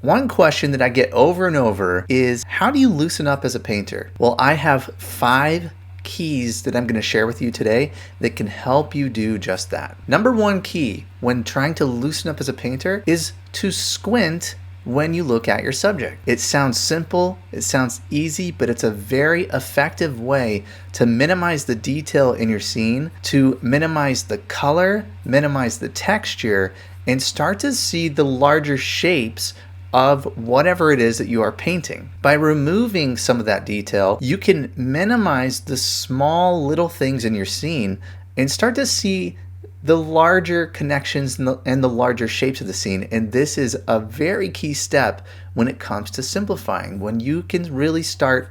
One question that I get over and over is, how do you loosen up as a painter? Well, I have 5 keys that I'm going to share with you today that can help you do just that. Number 1 key when trying to loosen up as a painter is to squint when you look at your subject. It sounds simple, it sounds easy, but it's a very effective way to minimize the detail in your scene, to minimize the color, minimize the texture, and start to see the larger shapes of whatever it is that you are painting. By removing some of that detail, you can minimize the small little things in your scene and start to see the larger connections and the larger shapes of the scene. And this is a very key step when it comes to simplifying, when you can really start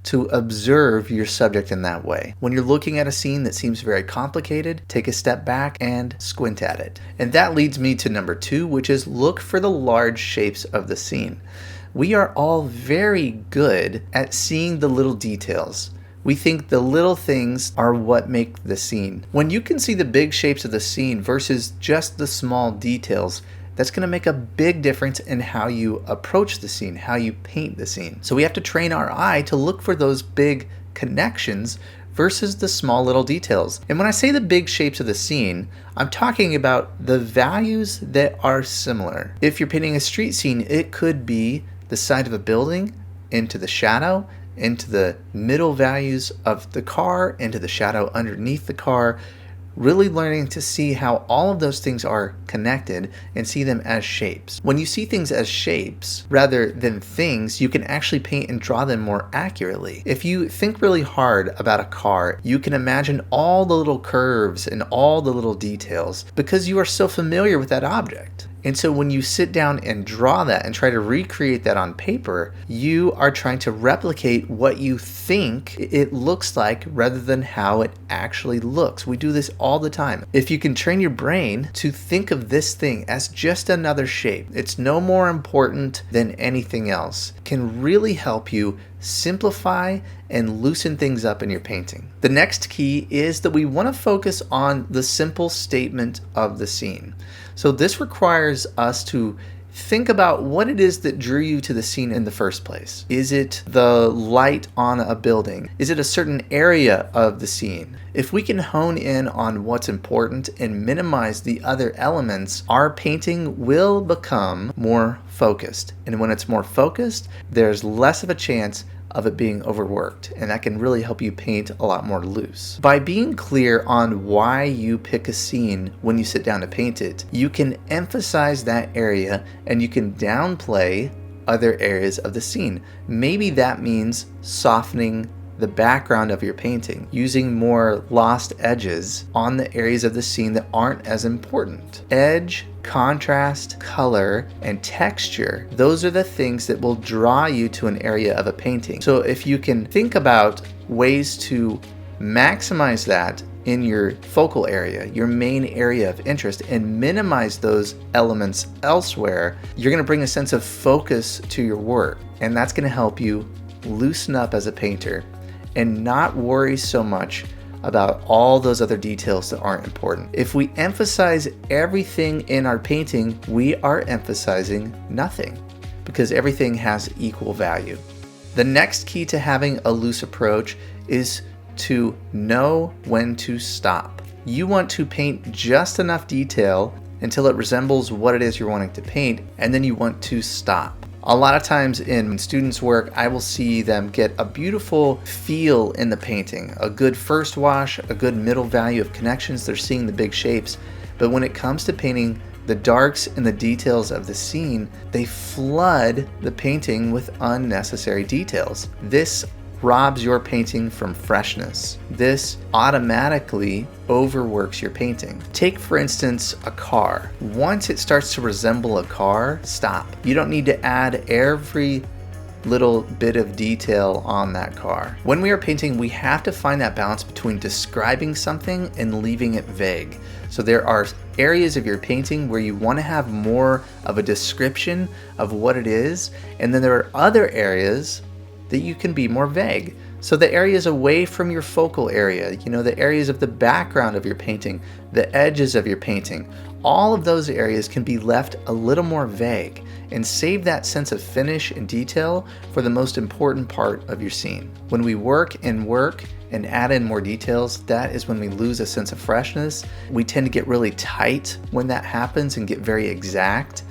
to observe your subject in that way. When you're looking at a scene that seems very complicated, take a step back and squint at it. And that leads me to number 2, which is look for the large shapes of the scene. We are all very good at seeing the little details. We think the little things are what make the scene. When you can see the big shapes of the scene versus just the small details, that's going to make a big difference in how you approach the scene, how you paint the scene. So we have to train our eye to look for those big connections versus the small little details. And when I say the big shapes of the scene, I'm talking about the values that are similar. If you're painting a street scene, it could be the side of a building into the shadow, into the middle values of the car, into the shadow underneath the car. Really learning to see how all of those things are connected and see them as shapes. When you see things as shapes rather than things, you can actually paint and draw them more accurately. If you think really hard about a car, you can imagine all the little curves and all the little details because you are so familiar with that object. And so when you sit down and draw that and try to recreate that on paper, you are trying to replicate what you think it looks like rather than how it actually looks. We do this all the time. If you can train your brain to think of this thing as just another shape, it's no more important than anything else, can really help you simplify and loosen things up in your painting. The next key is that we want to focus on the simple statement of the scene. So this requires us to think about what it is that drew you to the scene in the first place. Is it the light on a building? Is it a certain area of the scene? If we can hone in on what's important and minimize the other elements, our painting will become more focused. And when it's more focused, there's less of a chance of it being overworked, and that can really help you paint a lot more loose. By being clear on why you pick a scene when you sit down to paint it, you can emphasize that area and you can downplay other areas of the scene. Maybe that means softening the background of your painting, using more lost edges on the areas of the scene that aren't as important. Edge, contrast, color, and texture, those are the things that will draw you to an area of a painting. So if you can think about ways to maximize that in your focal area, your main area of interest, and minimize those elements elsewhere, you're going to bring a sense of focus to your work, and that's going to help you loosen up as a painter and not worry so much about all those other details that aren't important. If we emphasize everything in our painting, we are emphasizing nothing because everything has equal value. The next key to having a loose approach is to know when to stop. You want to paint just enough detail until it resembles what it is you're wanting to paint, and then you want to stop. A lot of times in students' work, I will see them get a beautiful feel in the painting, a good first wash, a good middle value of connections. They're seeing the big shapes. But when it comes to painting the darks and the details of the scene, they flood the painting with unnecessary details. This robs your painting from freshness. This automatically overworks your painting. Take, for instance, a car. Once it starts to resemble a car, stop. You don't need to add every little bit of detail on that car. When we are painting, we have to find that balance between describing something and leaving it vague. So there are areas of your painting where you want to have more of a description of what it is, and then there are other areas that you can be more vague. So the areas away from your focal area, the areas of the background of your painting, the edges of your painting, All of those areas can be left a little more vague and save that sense of finish and detail for the most important part of your scene. When we work and add in more details, that is when we lose a sense of freshness. We tend to get really tight when that happens and get very exact,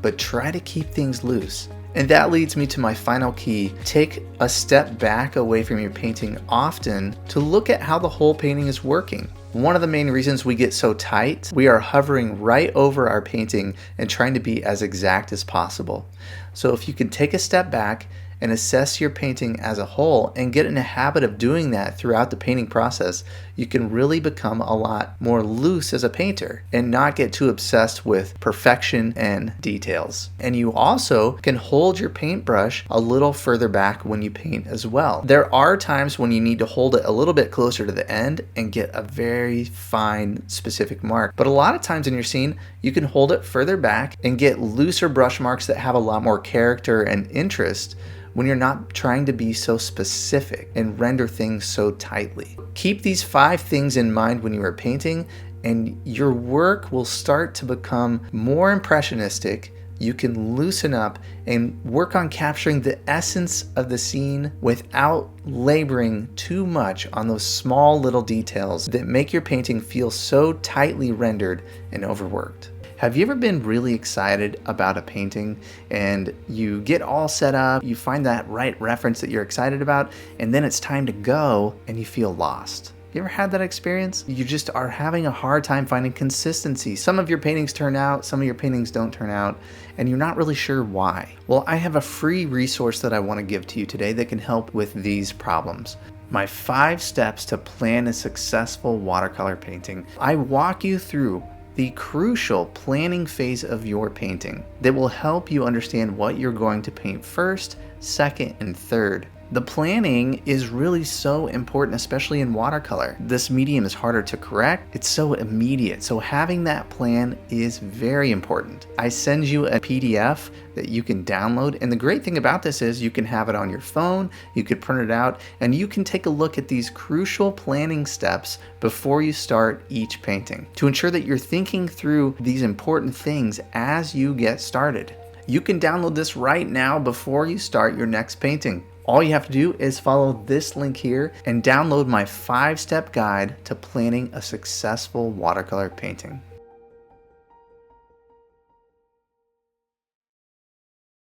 but try to keep things loose. And that leads me to my final key. Take a step back away from your painting often to look at how the whole painting is working. One of the main reasons we get so tight, we are hovering right over our painting and trying to be as exact as possible. So if you can take a step back and assess your painting as a whole and get in a habit of doing that throughout the painting process, you can really become a lot more loose as a painter and not get too obsessed with perfection and details. And you also can hold your paintbrush a little further back when you paint as well. There are times when you need to hold it a little bit closer to the end and get a very fine specific mark. But a lot of times in your scene, you can hold it further back and get looser brush marks that have a lot more character and interest when you're not trying to be so specific and render things so tightly. Keep these 5 things in mind when you are painting, and your work will start to become more impressionistic. You can loosen up and work on capturing the essence of the scene without laboring too much on those small little details that make your painting feel so tightly rendered and overworked. Have you ever been really excited about a painting and you get all set up, you find that right reference that you're excited about, and then it's time to go and you feel lost? You ever had that experience? You just are having a hard time finding consistency. Some of your paintings turn out, some of your paintings don't turn out, and you're not really sure why. Well, I have a free resource that I want to give to you today that can help with these problems. My 5 steps to plan a successful watercolor painting. I walk you through the crucial planning phase of your painting that will help you understand what you're going to paint first, second, and third. The planning is really so important, especially in watercolor. This medium is harder to correct. It's so immediate. So having that plan is very important. I send you a PDF that you can download. And the great thing about this is you can have it on your phone, you could print it out, and you can take a look at these crucial planning steps before you start each painting to ensure that you're thinking through these important things as you get started. You can download this right now before you start your next painting. All you have to do is follow this link here and download my 5-step guide to planning a successful watercolor painting.